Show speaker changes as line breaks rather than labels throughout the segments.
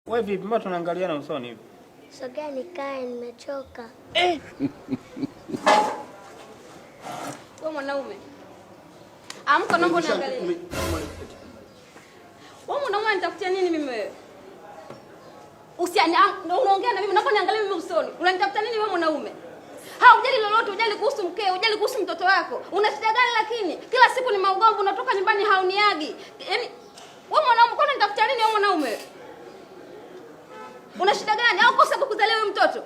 Wewe vipi? Mbona tunaangaliana usoni hivi?
Sogea nikae, nimechoka.
Wewe mwanaume. Amka naomba niangalie. Wewe mwanaume nitakutia nini mimi wewe? Unaongea na mimi naomba niangalie mimi usoni. Unanitafuta nini wewe mwanaume? Hujali lolote, hujali kuhusu mkeo, hujali kuhusu mtoto wako. Una shida gani lakini? Kila siku ni maugomvi, unatoka nyumbani hauniagi. Yaani wewe mwanaume kwani nitakutia nini wewe mwanaume? Una shida gani? Au kosa kukuzalia huyu mtoto?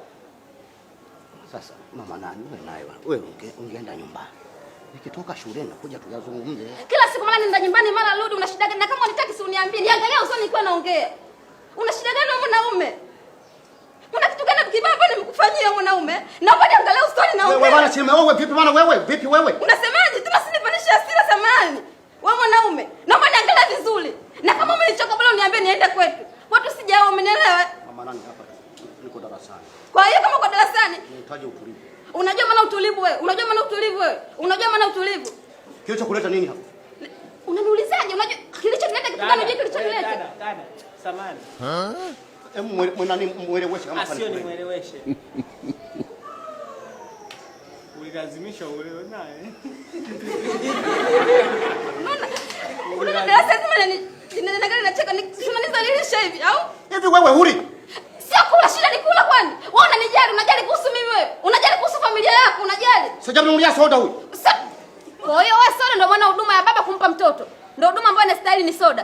Sasa mama nani wewe naye wewe ungeenda nyumbani. Nikitoka shule na kuja tuyazungumze.
Kila siku mara nenda nyumbani mara rudi, una shida gani? Na kama unitaki si uniambie. Niangalia usoni nikiwa naongea. Una shida gani wewe mwanaume? Kuna kitu gani kibaya bwana nimekufanyia mwanaume? Naomba niangalie usoni naongea.
Wewe bwana sema wewe vipi bwana wewe? Vipi wewe?
Unasemaje? Tuna sinipanisha hasira samani. Wewe mwanaume, naomba niangalie vizuri. Na kama umenichoka bwana uniambie niende kwetu. Watu sijao umenielewa?
Mama nani hapa? Niko darasani.
Kwa hiyo kama kwa darasani,
nahitaji utulivu.
Unajua maana utulivu wewe? Unajua maana utulivu wewe? Unajua maana utulivu?
Kilicho kuleta nini hapa?
Unaniulizaje? Unajua kilichonileta kitu gani? Unajua kilichonileta?
Dada, samani.
Nani mueleweshe kama
fani. Sio nimueleweshe. Ulilazimisha uelewe naye.
Unaona darasa zima ninaangalia nacheka tunanizalilisha hivi au?
Hivi wewe huri?
Sio kula shida ni kula kwani? Wewe unanijali, unajali kuhusu mimi wewe? Unajali kuhusu familia yako, unajali?
Sijamnunulia soda huyu.
Kwa hiyo wewe soda ndio maana huduma ya baba kumpa mtoto. Ndio huduma ambayo inastahili ni soda.